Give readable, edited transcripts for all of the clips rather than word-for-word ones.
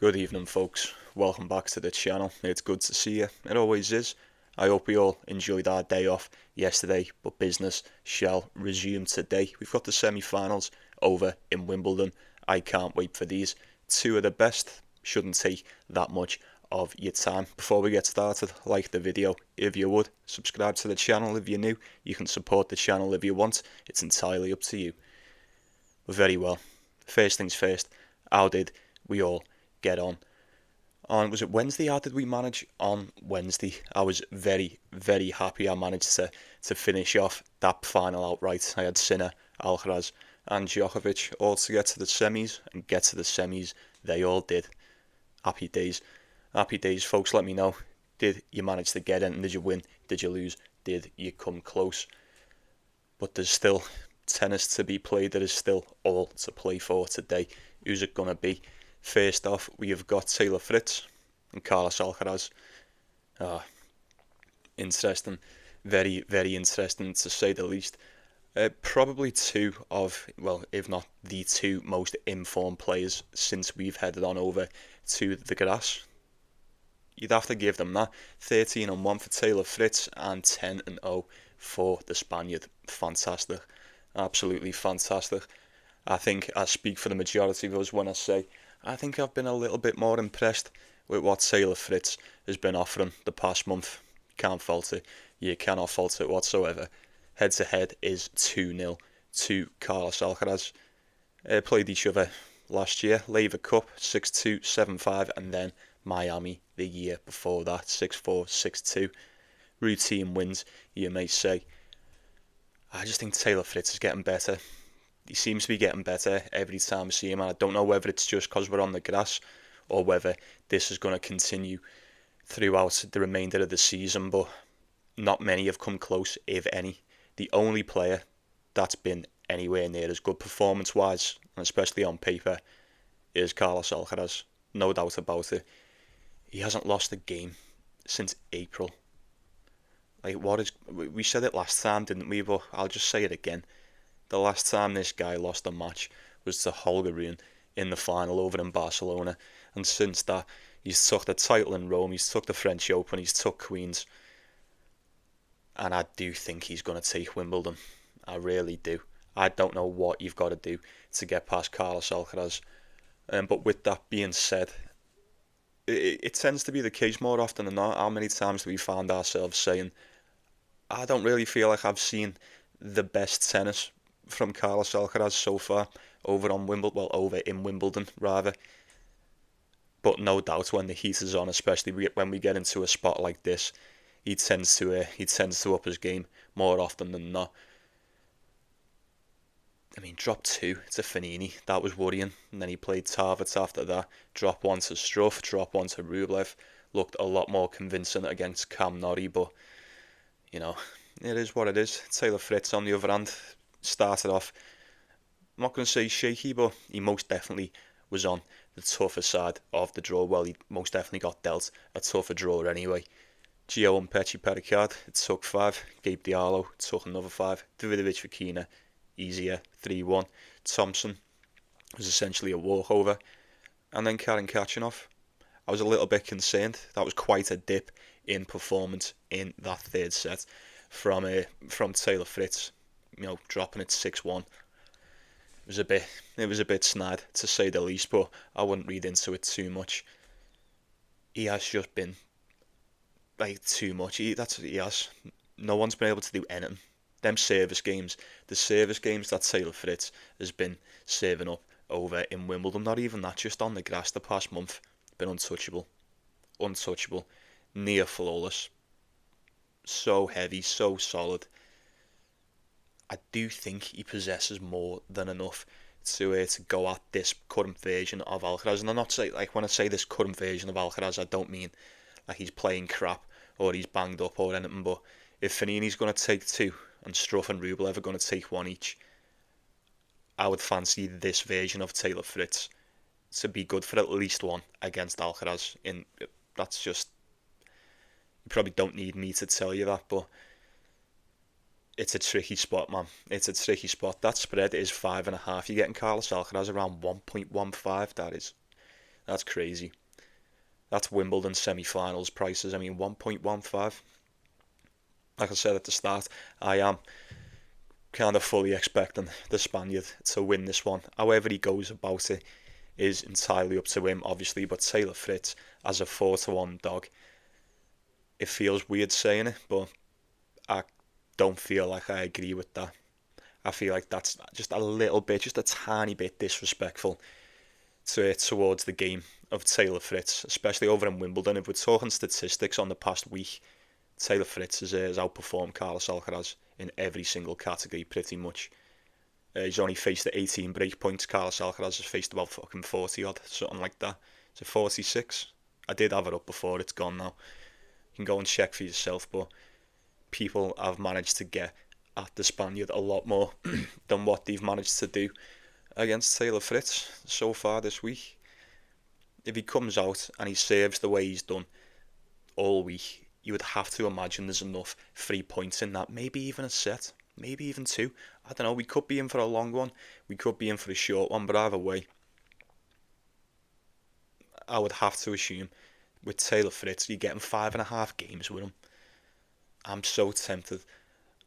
Good evening, folks. Welcome back to the channel. It's good to see you. It always is. I hope we all enjoyed our day off yesterday, but business shall resume today. We've got the semi-finals over in Wimbledon. I can't wait for these. Two of the best. Shouldn't take that much of your time. Before we get started, like the video if you would. Subscribe to the channel if you're new. You can support the channel if you want. It's entirely up to you. Very well. First things first. How did we all get on? Was it Wednesday? How did we manage on Wednesday? I was very, very happy I managed to finish off that final outright. I had Sinner, Alcaraz and Djokovic all to get to the semis, and get to the semis they all did. Happy days. Happy days, folks. Let me know. Did you manage to get in? Did you win? Did you lose? Did you come close? But there's still tennis to be played. There is still all to play for today. Who's it going to be? First off, we have got Taylor Fritz and Carlos Alcaraz. Interesting. Very, very interesting to say the least. Probably two of, well, if not the two most informed players since we've headed on over to the grass. You'd have to give them that. 13-1 for Taylor Fritz and 10-0 for the Spaniard. Fantastic. Absolutely fantastic. I think I speak for the majority of us when I say I think I've been a little bit more impressed with what Taylor Fritz has been offering the past month. Can't fault it. You cannot fault it whatsoever. Head to head is 2-0 to Carlos Alcaraz. Played each other last year. Laver Cup 6-2, 7-5, and then Miami the year before that 6-4, 6-2. Routine wins, you may say. I just think Taylor Fritz is getting better. He seems to be getting better every time I see him, and I don't know whether it's just because we're on the grass or whether this is going to continue throughout the remainder of the season, but not many have come close, if any. The only player that's been anywhere near as good performance-wise, and especially on paper, is Carlos Alcaraz. No doubt about it. He hasn't lost a game since April. We said it last time, didn't we? But I'll just say it again. The last time this guy lost a match was to Holger Rune in the final over in Barcelona. And since that, he's took the title in Rome, he's took the French Open, he's took Queens. And I do think he's going to take Wimbledon. I really do. I don't know what you've got to do to get past Carlos Alcaraz. But with that being said, it tends to be the case more often than not. How many times do we find ourselves saying, I don't really feel like I've seen the best tennis from Carlos Alcaraz so far over in Wimbledon rather. But no doubt when the heat is on, especially when we get into a spot like this, he tends to up his game more often than not. I mean, drop 2 to Fanini, that was worrying, and then he played Tarvitz after that. Drop 1 to Struff, drop 1 to Rublev. Looked a lot more convincing against Cam Norrie, but you know, it is what it is. Taylor Fritz, on the other hand, started off, I'm not going to say shaky, but he most definitely was on the tougher side of the draw. Well, he most definitely got dealt a tougher draw anyway. Gio and Pecci Pericard, it took 5. Gabe Diallo took another 5. Davidovich Fokina, easier, 3-1. Thompson was essentially a walkover. And then Karen Khachanov, I was a little bit concerned. That was quite a dip in performance in that third set from Taylor Fritz. You know, dropping it 6-1. It was a bit snide to say the least, but I wouldn't read into it too much. He has just been too much. He has. No one's been able to do anything. The service games that Taylor Fritz has been serving up over in Wimbledon, not even that, just on the grass the past month, been untouchable, near flawless. So heavy, so solid. I do think he possesses more than enough to go at this current version of Alcaraz. And I'm not saying, when I say this current version of Alcaraz, I don't mean like he's playing crap or he's banged up or anything. But if Fanini's going to take 2 and Struff and Rublev are going to take 1 each, I would fancy this version of Taylor Fritz to be good for at least 1 against Alcaraz. That's just, you probably don't need me to tell you that, but it's a tricky spot, man. It's a tricky spot. That spread is 5.5. You're getting Carlos Alcaraz around 1.15. That is That's crazy. That's Wimbledon semi-finals prices. I mean, 1.15. Like I said at the start, I am kind of fully expecting the Spaniard to win this one. However he goes about it is entirely up to him, obviously. But Taylor Fritz as a 4-1 dog, it feels weird saying it, but I don't feel like I agree with that. I feel like that's just a little bit, just a tiny bit disrespectful towards the game of Taylor Fritz, especially over in Wimbledon. If we're talking statistics on the past week, Taylor Fritz has outperformed Carlos Alcaraz in every single category, pretty much. He's only faced at 18 break points. Carlos Alcaraz has faced about fucking 40 odd, something like that. So 46. I did have it up before, it's gone now. You can go and check for yourself, but people have managed to get at the Spaniard a lot more than what they've managed to do against Taylor Fritz so far this week. If he comes out and he serves the way he's done all week, you would have to imagine there's enough 3 points in that, maybe even a set, maybe even two. I don't know, we could be in for a long one, we could be in for a short one, but either way, I would have to assume with Taylor Fritz, you're getting 5.5 games with him. I'm so tempted.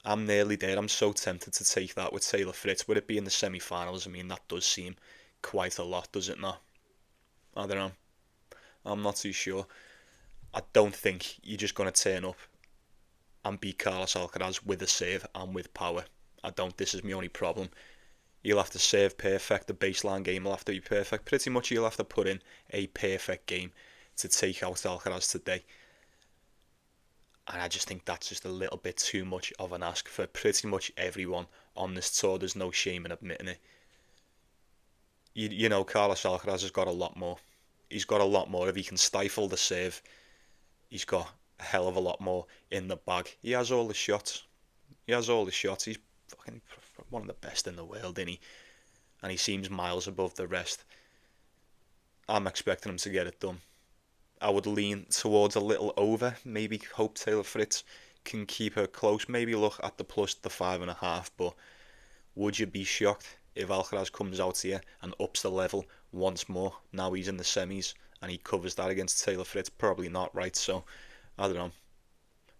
I'm nearly there. I'm so tempted to take that with Taylor Fritz. Would it be in the semi-finals? I mean, that does seem quite a lot, does it not? I don't know. I'm not too sure. I don't think you're just going to turn up and beat Carlos Alcaraz with a serve and with power. I don't. This is my only problem. You'll have to serve perfect. The baseline game will have to be perfect. Pretty much you'll have to put in a perfect game to take out Alcaraz today. And I just think that's just a little bit too much of an ask for pretty much everyone on this tour. There's no shame in admitting it. You know, Carlos Alcaraz has got a lot more. He's got a lot more. If he can stifle the serve, he's got a hell of a lot more in the bag. He has all the shots. He has all the shots. He's fucking one of the best in the world, isn't he? And he seems miles above the rest. I'm expecting him to get it done. I would lean towards a little over. Maybe hope Taylor Fritz can keep her close. Maybe look at the plus the 5.5. But would you be shocked if Alcaraz comes out here and ups the level once more? Now he's in the semis and he covers that against Taylor Fritz. Probably not, right? So I don't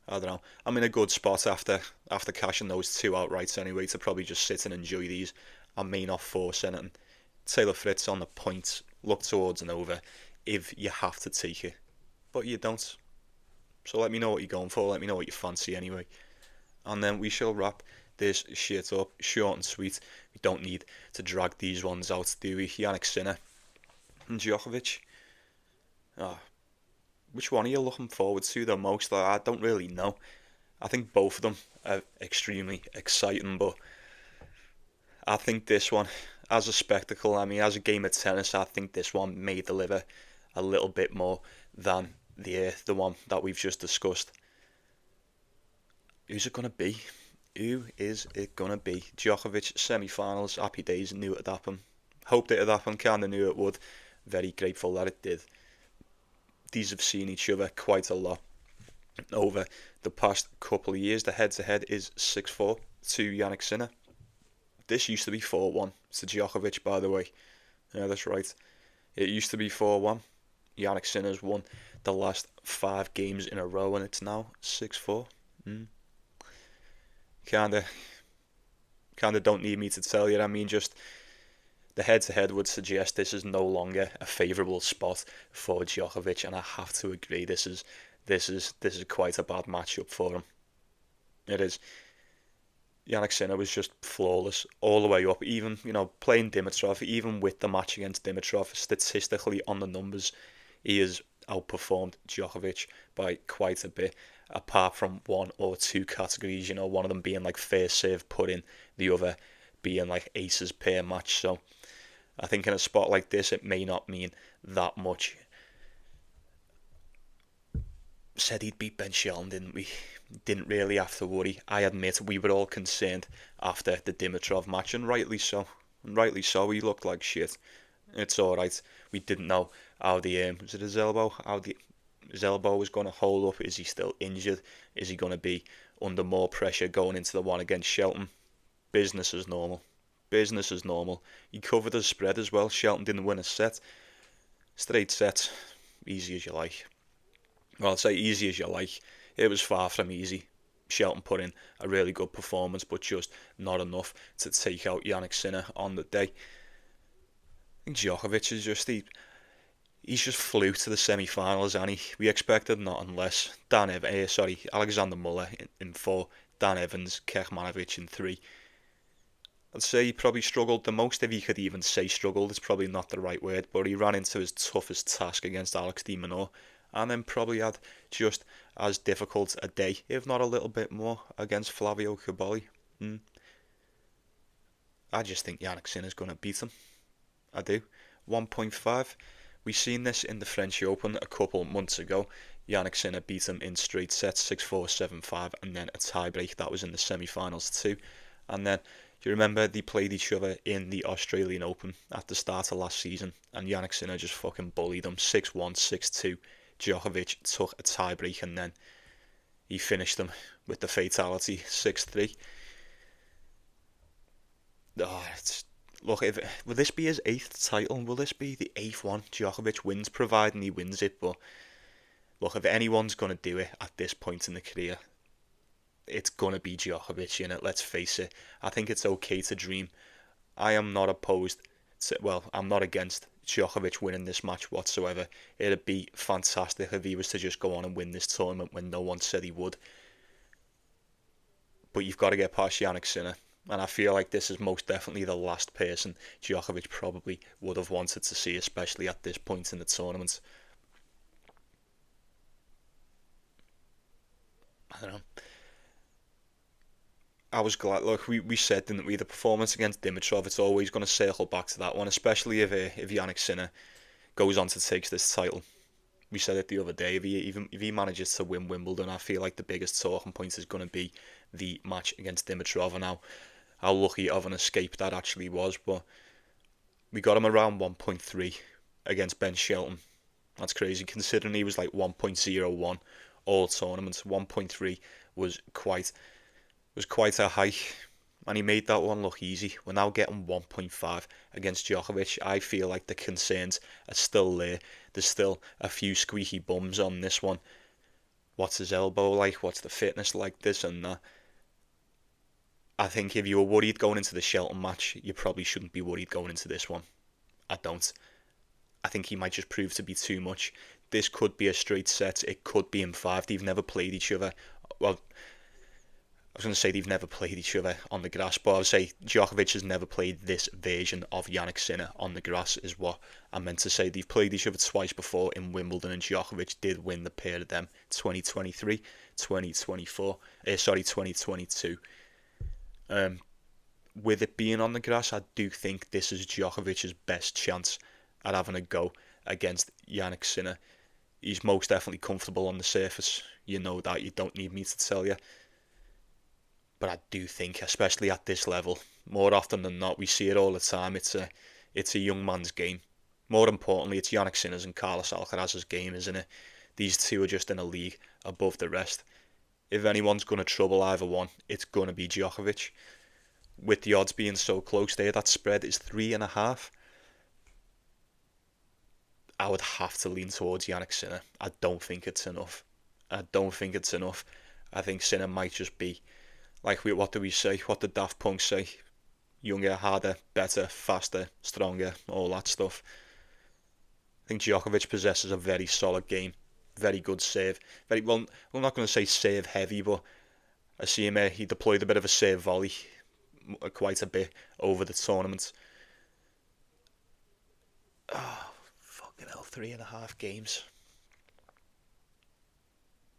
know. I'm in a good spot after cashing those two outrights anyway to probably just sit and enjoy these. I may not force anything. Taylor Fritz on the points. Look towards an over if you have to take it, but you don't. So let me know what you're going for. Let me know what you fancy anyway, and then we shall wrap this shit up short and sweet. We don't need to drag these ones out, do we? Jannik Sinner and Djokovic. Which one are you looking forward to the most? I don't really know. I think both of them are extremely exciting, but I think this one, as a spectacle, I mean, as a game of tennis, I think this one may deliver a little bit more than the one that we've just discussed. Who's it going to be? Who is it going to be? Djokovic, semi-finals, happy days, knew it'd happen. Hoped it'd happen, kind of knew it would. Very grateful that it did. These have seen each other quite a lot over the past couple of years. The head-to-head is 6-4 to Jannik Sinner. This used to be 4-1 to Djokovic, by the way. Yeah, that's right. It used to be 4-1. Jannik Sinner's won the last 5 games in a row, and it's now 6-4. Kinda don't need me to tell you. I mean, just the head-to-head would suggest this is no longer a favourable spot for Djokovic, and I have to agree. This is quite a bad matchup for him. It is. Jannik Sinner was just flawless all the way up. Even, playing Dimitrov, even with the match against Dimitrov, statistically on the numbers, he has outperformed Djokovic by quite a bit, apart from one or two categories, one of them being like first serve put-in, the other being like aces per match. So I think in a spot like this, it may not mean that much. Said he'd beat Ben Shelton, didn't we? Didn't really have to worry. I admit we were all concerned after the Dimitrov match, and rightly so. He looked like shit. It's alright. We didn't know how was it his elbow? His elbow was going to hold up. Is he still injured? Is he going to be under more pressure going into the one against Shelton? Business as normal. He covered his spread as well. Shelton didn't win a set. Straight set, easy as you like. Well, I'd say easy as you like. It was far from easy. Shelton put in a really good performance, but just not enough to take out Jannik Sinner on the day. I think Djokovic is just he's just flew to the semi-finals, and we expected nothing less. Alexander Muller in 4, Dan Evans, Kekmanovic in 3. I'd say he probably struggled the most, if he could even say struggled. It's probably not the right word, but he ran into his toughest task against Alex de Minaur, and then probably had just as difficult a day, if not a little bit more, against Flavio Cobolli. I just think Jannik Sinner's going to beat him. I do. 1.5. We seen this in the French Open a couple months ago. Jannik Sinner beat him in straight sets, 6-4, 7-5, and then a tiebreak. That was in the semi-finals too. And then, do you remember they played each other in the Australian Open at the start of last season? And Jannik Sinner just fucking bullied him, 6-1, 6-2. Djokovic took a tiebreak, and then he finished him with the fatality, 6-3. Oh, look, will this be his 8th title? Will this be the 8th one Djokovic wins, providing he wins it? But look, if anyone's going to do it at this point in the career, it's going to be Djokovic, in it. Let's face it. I think it's okay to dream. I am not opposed to, well, I'm not against Djokovic winning this match whatsoever. It'd be fantastic if he was to just go on and win this tournament when no one said he would. But you've got to get past Jannik Sinner. And I feel like this is most definitely the last person Djokovic probably would have wanted to see, especially at this point in the tournament. I don't know. I was glad. Look, we said, didn't we, the performance against Dimitrov, it's always going to circle back to that one, especially if Jannik Sinner goes on to take this title. We said it the other day, if he manages to win Wimbledon, I feel like the biggest talking point is going to be the match against Dimitrov, and how lucky of an escape that actually was. But we got him around 1.3 against Ben Shelton. That's crazy, considering he was like 1.01 all tournaments. 1.3 was quite a hike, and he made that one look easy. We're now getting 1.5 against Djokovic. I feel like the concerns are still there. There's still a few squeaky bums on this one. What's his elbow like? What's the fitness like? This and that. I think if you were worried going into the Shelton match, you probably shouldn't be worried going into this one. I don't. I think he might just prove to be too much. This could be a straight set. It could be in 5. They've never played each other. Well, I was going to say they've never played each other on the grass, but I would say Djokovic has never played this version of Jannik Sinner on the grass, is what I meant to say. They've played each other twice before in Wimbledon, and Djokovic did win the pair of them, 2023, 2022. With it being on the grass, I do think this is Djokovic's best chance at having a go against Jannik Sinner. He's most definitely comfortable on the surface. You know that. You don't need me to tell you. But I do think, especially at this level, more often than not, we see it all the time. It's a young man's game. More importantly, it's Jannik Sinner's and Carlos Alcaraz's game, isn't it? These two are just in a league above the rest. If anyone's going to trouble either one, it's going to be Djokovic. With the odds being so close there, that spread is 3.5. I would have to lean towards Jannik Sinner. I don't think it's enough. I think Sinner might just be, like, what do we say? What did Daft Punk say? Younger, harder, better, faster, stronger, all that stuff. I think Djokovic possesses a very solid game. Very good serve. Very well, I'm not going to say serve heavy, but I see him he deployed a bit of a serve volley quite a bit over the tournament. Oh, fucking hell, 3.5 games.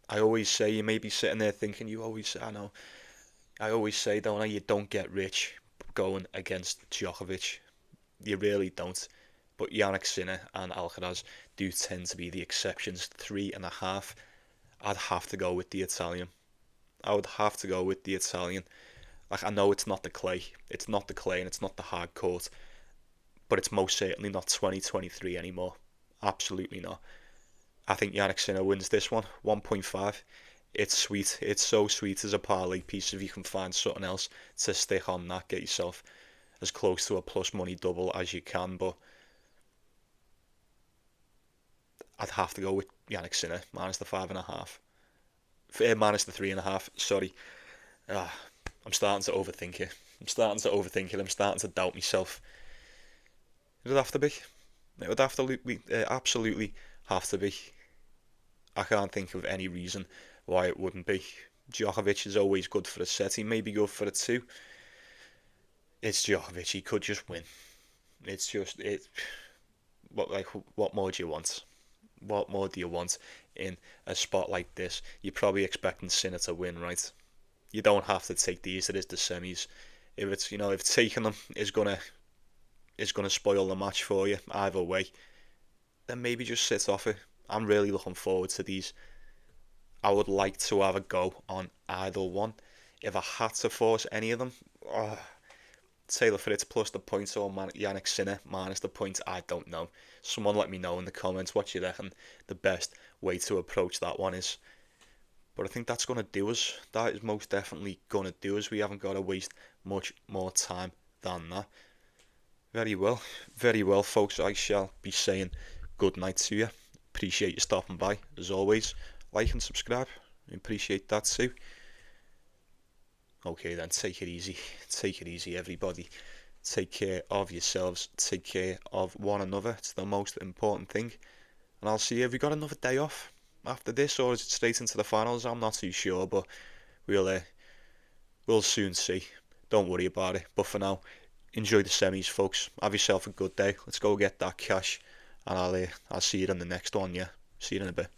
I always say, you may be sitting there thinking, I always say, don't I, you don't get rich going against Djokovic. You really don't. But Jannik Sinner and Alcaraz do tend to be the exceptions. 3.5. I'd have to go with the Italian. Like, I know it's not the clay. It's not the clay and it's not the hard court. But it's most certainly not 2023 anymore. Absolutely not. I think Jannik Sinner wins this one. 1.5. It's sweet. It's so sweet as a parlay piece if you can find something else to stick on that. Get yourself as close to a plus money double as you can. But I'd have to go with Yannick Sinner minus the 5.5. Minus the 3.5. Sorry. Ah, I'm starting to overthink it. I'm starting to overthink it. I'm starting to doubt myself. It would have to be. It would absolutely have to be. I can't think of any reason why it wouldn't be. Djokovic is always good for a set. He may be good for a two. It's Djokovic. He could just win. It's just it. What more do you want? What more do you want in a spot like this? You're probably expecting Sinner to win, right? You don't have to take these. It is the semis. If taking them is gonna spoil the match for you either way, then maybe just sit off it. I'm really looking forward to these. I would like to have a go on either one. If I had to force any of them, Taylor Fritz plus the points or Yannick Sinner minus the points, I don't know. Someone let me know in the comments what you reckon the best way to approach that one is. But I think that's going to do us. That is most definitely going to do us. We haven't got to waste much more time than that. Very well, folks. I shall be saying good night to you. Appreciate you stopping by, as always. Like and subscribe. I appreciate that too. Okay then, take it easy. Take it easy, everybody. Take care of yourselves. Take care of one another. It's the most important thing. And I'll see you. Have we got another day off after this, or is it straight into the finals? I'm not too sure, but we'll soon see. Don't worry about it. But for now, enjoy the semis, folks. Have yourself a good day. Let's go get that cash, and I'll see you in the next one. Yeah, see you in a bit.